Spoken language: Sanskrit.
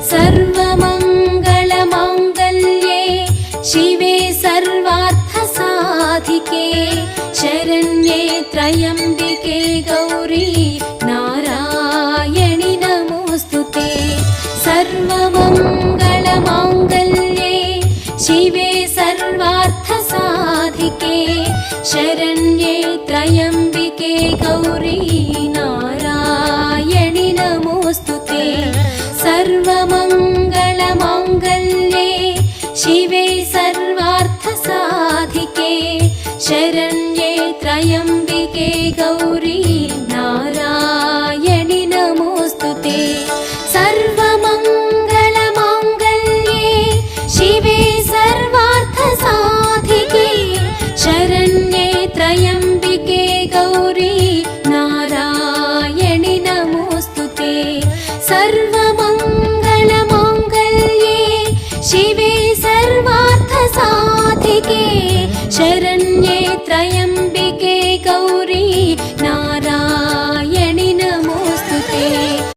सर्वमङ्गलमाङ्गल्ये शिवे सर्वार्थसाधिके शरण्ये त्र्यम्बिके गौरी नारायणि नमोऽस्तुते। सर्वमङ्गलमाङ्गल्ये शिवे सर्वार्थसाधिके शरण्ये त्र्यम्बिके गौरी नारायणि नमोऽस्तुते। सर्वमङ्गलमाङ्गल्ये शिवे सर्वार्थसाधिके शरण्ये त्र्यम्बिके गौरी नारायणि नमोऽस्तुते। सर्वमङ्गलमाङ्गल्ये शिवे सर्वार्थसाधिके शरण्ये त्र्यम्बिके गौरी नारायणि नमोऽस्तुते। सर्वमङ्गलमाङ्गल्ये शिवे सर्वार्थसाधिके शरण्ये त्र्यम्बिके गौरी